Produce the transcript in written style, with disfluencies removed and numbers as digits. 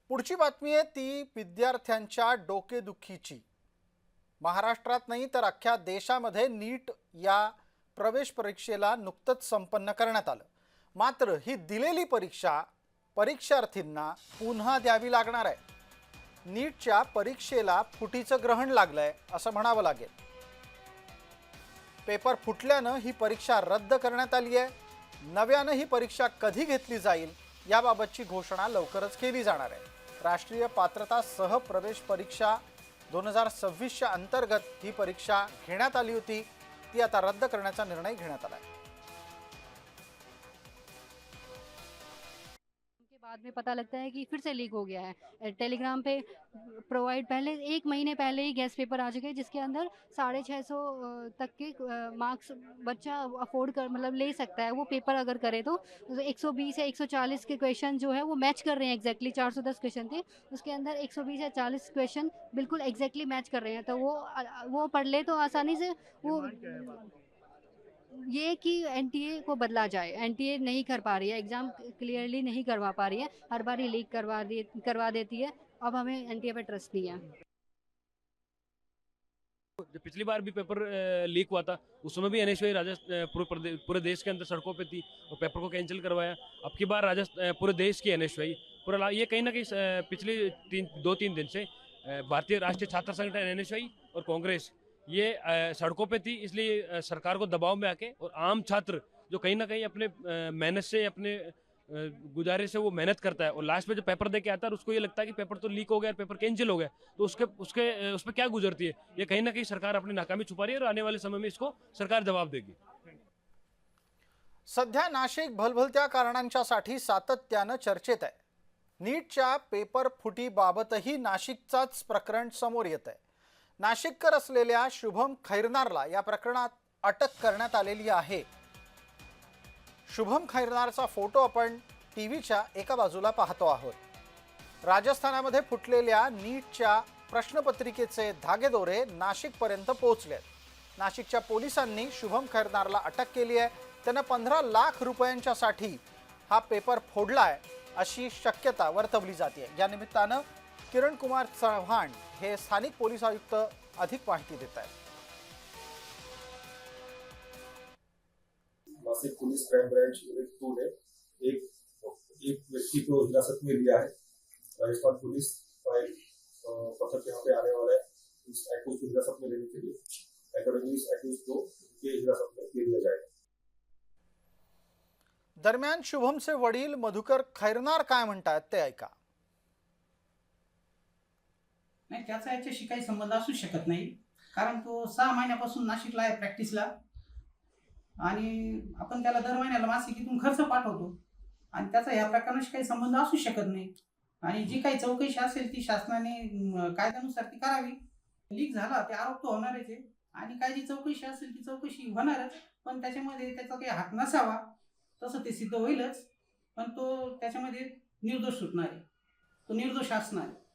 पुढची बातमी आहे ती विद्यार्थ्यांच्या डोकेदुखीची। महाराष्ट्रात नाही तर अख्ख्या देशामध्ये नीट या प्रवेश परीक्षेला नुकतंच संपन्न करण्यात आलं। मात्र ही दिलेली परीक्षा परीक्षार्थींना पुन्हा द्यावी लागणार आहे। नीटच्या परीक्षेला फुटीचं ग्रहण लागलंय असं म्हणावं लागेल। पेपर फुटल्यानं ही परीक्षा रद्द करण्यात आली आहे। नव्यानं ही परीक्षा कधी घेतली जाईल याबाबतची घोषणा लवकरच केली जाणार आहे। राष्ट्रीय पात्रता सह प्रवेश परीक्षा 2026च्या अंतर्गत ही परीक्षा घेण्यात आली होती, ती आता रद्द करण्याचा निर्णय घेण्यात आला आहे। बाद में पता लगता है कि फिर से लीक हो गया है। टेलीग्राम पे प्रोवाइड पहले 1 महीने पहले ही गेस्ट पेपर आ चुके हैं, जिसके अंदर 650 तक के मार्क्स बच्चा अफोर्ड कर मतलब ले सकता है। वो पेपर अगर करे तो 120 या 140 के क्वेश्चन जो है वो मैच कर रहे हैं। एग्जैक्टली 410 क्वेश्चन थे, उसके अंदर 120 या 40 क्वेश्चन बिल्कुल एग्जैक्टली मैच कर रहे हैं। तो वो पढ़ ले तो आसानी से वो ये कि एनटीए को बदला जाए। एनटीए नहीं कर पा रही है, एग्जाम क्लियरली नहीं करवा पा रही है, हर बार ही लीक करवा देती है। अब हमें एनटीए पे ट्रस्ट नहीं है। जो पिछली बार भी पेपर लीक हुआ था, उस समय भी एनएसयूआई पूरे देश के अंदर सड़कों पे थी और पेपर को कैंसिल करवाया। अब की बार पूरे देश की एनएसयूआई पूरा ये कहीं ना कहीं पिछले 2-3 दिन से भारतीय राष्ट्रीय छात्र संगठन एनएसयूआई और कांग्रेस ये सड़कों पे थी, इसलिए सरकार को दबाव में आके और आम छात्र जो कहीं ना कहीं अपने मेहनत से अपने गुजारिश से वो मेहनत करता है और लास्ट में जो पेपर दे के आता है उसको ये लगता है कि पेपर तो लीक हो गया, पेपर कैंसिल हो गया, तो उस पर क्या गुजरती है। ये कहीं ना कहीं सरकार अपनी नाकामी छुपा रही है और आने वाले समय में इसको सरकार जवाब देगी। सध्या नाशिक भलभलत्या कारणांच्यासाठी सातत्यानं चर्चेत आहे। नीटच्या पेपर फुटीबाबतही नाशिकचाच प्रकरण समोर येत आहे। नाशिककर असलेल्या शुभम खैरनारला या प्रकरणात अटक करण्यात आलेली आहे। शुभम खैरनारचा फोटो आपण टीव्हीच्या एका बाजूला पाहतो आहोत। राजस्थानामध्ये फुटलेल्या नीटच्या प्रश्नपत्रिकेचे धागेदोरे नाशिकपर्यंत पोहोचलेत। नाशिकच्या पोलिसांनी शुभम खैरनारला अटक केली आहे। त्यानं 15 लाख रुपयांच्यासाठी हा पेपर फोडलाय अशी शक्यता वर्तवली जाते। या निमित्तानं किरण कुमार चव्हाण हे स्थानिक पोलीस आयुक्त अधिक माहिती देत आहेत। Nashik police crime branch unit 2 ने एक व्यक्ति को हिरासत में लिया है। राजस्थान पुलिस फाइल पथक यहाँ पे आने वाला है इस एक्यूज को हिरासत में लेने के लिए। एकेडमीज एक्यूज को के हिरासत में ले लिया जाएगा। दरम्यान शुभमचे वडील मधुकर खैरनार काय म्हणतात ते ऐका। नाही, त्याचा याच्याशी काही संबंध असू शकत नाही, कारण तो 6 महिन्यापासून नाशिकला आहे प्रॅक्टिसला आणि आपण त्याला दर महिन्याला मासिकीतून खर्च पाठवतो आणि त्याचा या प्रकरणाशी काही संबंध असू शकत नाही। आणि जी काही चौकशी असेल ती शासनाने कायद्यानुसार ती करावी। लीक झाला ते आरोप तो होणारच आहे आणि काय जी चौकशी असेल ती चौकशी होणारच, पण त्याच्यामध्ये त्याचा काही हात नसावा तसं ते सिद्ध होईलच, पण तो त्याच्यामध्ये निर्दोष सुटणार आहे, तो निर्दोष असणार आहे।